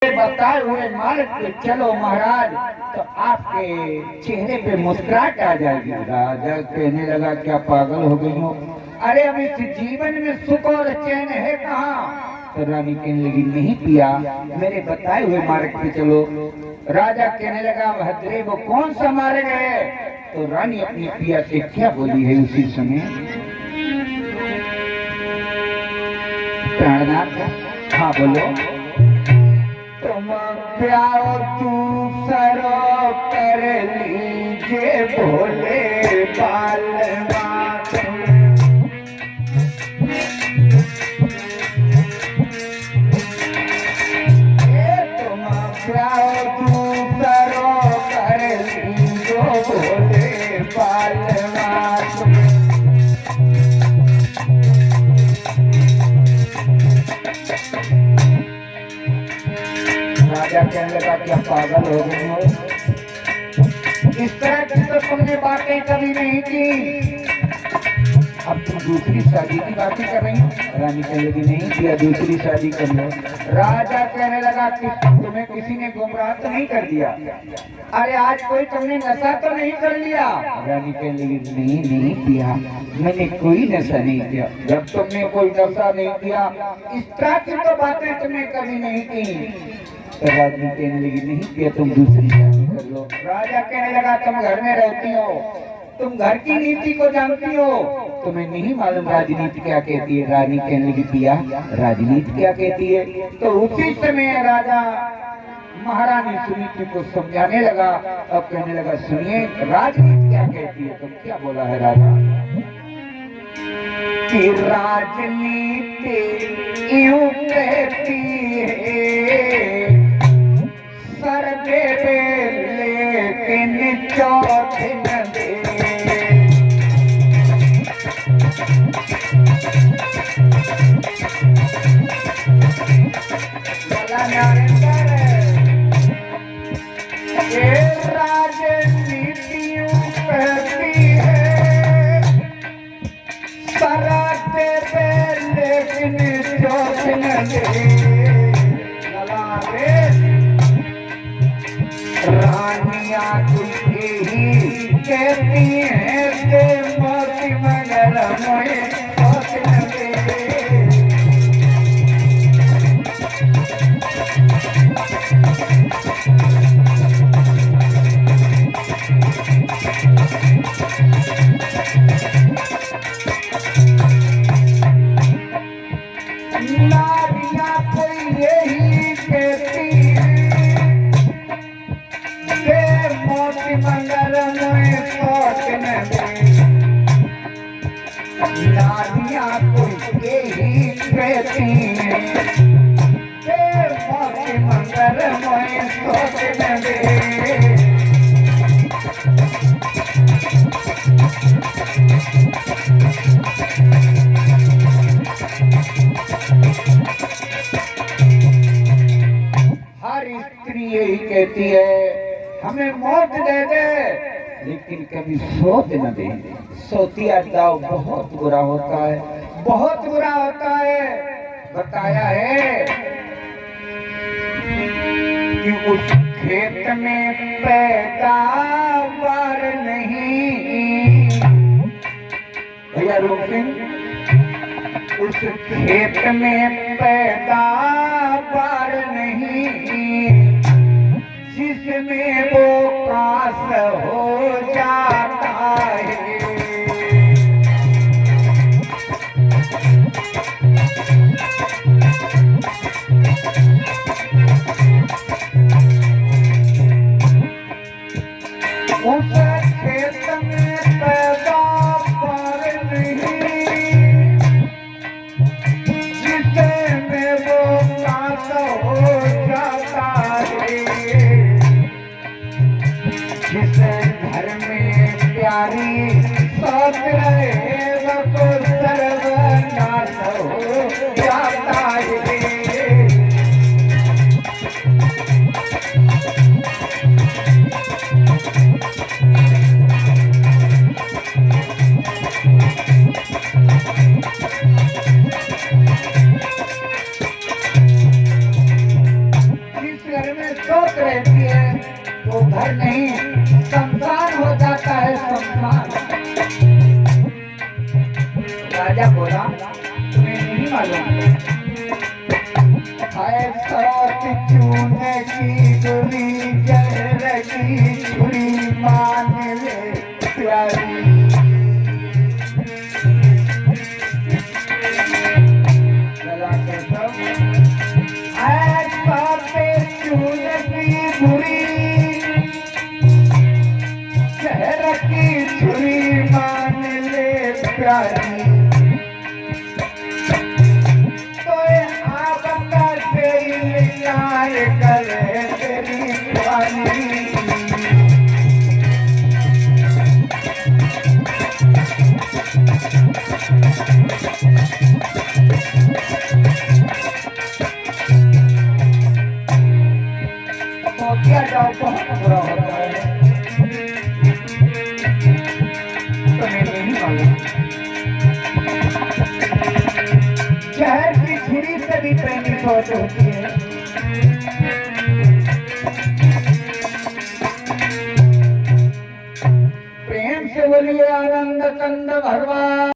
बताए हुए मार्ग पे चलो महाराज, तो आपके चेहरे पे मुस्कुराहट आ जाएगी। राजा कहने लगा क्या पागल हो गई हो? अरे अब इस जीवन में सुख और चैन है कहाँ? तो रानी कहने लगी नहीं पिया, मेरे बताए हुए मार्ग पे चलो। राजा कहने लगा भद्रे वो कौन सा मार्ग है? तो रानी अपनी पिया से क्या बोली है उसी समय? प्राणनाथ हाँ बोलो। तुम प्याओ तू सरो कर लीजिए भोले बालवा। तुम प्याओ तू सरो कर लीजिए भोले बालवा। राजा कहने लगा कि आप पागल हो गए हो, इस तरह की तो तुमने बातें कभी नहीं की, अब तुम दूसरी शादी की बातें कर रही हो। रानी कहने लगी नहीं किया, दूसरी शादी कर लो। राजा कहने लगा कि तुम्हें किसी ने गुमराह तो नहीं कर दिया? अरे आज कोई तुमने नशा तो नहीं कर लिया? रानी कहने लगी नहीं किया, मैंने कोई नशा नहीं किया। जब तुमने कोई नशा नहीं किया, इस तरह की तो बातें तुमने कभी नहीं की। तो रानी कहने लगी नहीं किया, तुम दूसरी शादी कर लो। राजा कहने लगा तुम घर में रहती हो, तुम घर की नीति को जानती हो, तुम्हें नहीं मालूम राजनीति क्या कहती है? रानी कहने लगी पिया राजनीति क्या कहती है? तो उसी समय राजा महारानी सुनीति को समझाने लगा। अब कहने लगा सुनिए राजनीति क्या कहती है? तो क्या बोला है राजा कि राजनीति यूं कहती है सर दे लेकिन चौथे न दे। राजनीति यूं कहती है सर दे लेकिन चौथे न दे। रानियां कुछ ही कहती हैं के मोती मगर मोए सोच न दे। नारियां कोई यही कहती मोती मंगल मोए सोच न दे। नारियां कोई यही कहती हैं मोती मंगल मोए सोच न दे। हर स्त्री यही कहती है हमें मौत दे दे लेकिन कभी सोच न दे। सोतिया दाव बहुत बुरा होता है, बहुत बुरा होता है। बताया है कि उस खेत में पैदावार नहीं। भैया रूप सिंह, उस खेत में पैदावार नहीं जिसमें वो कास हो जाता है। उस खेत में पैदावार नहीं जिसमें वो कास हो जाता है। जिसे घर में प्यारी सोच रहे तो सर्वनाश हो जाता है। में शोक रहती है वो घर नहीं शमशान हो जाता है शमशान। राजा बोला तुम्हें नहीं मालूम चूने की डोरी जहर की छुरी मान ले प्यारी। चूने की बुरी जहर की छुरी मान ले प्यारी। करे तेरी पानी तो क्या जाओ बहुत बुरा होता है तुम्हें नहीं मालूम जहर की छुरी से भी प्रेमी सोच होती है। प्रेम से बोलिए आनंद कंद भरवा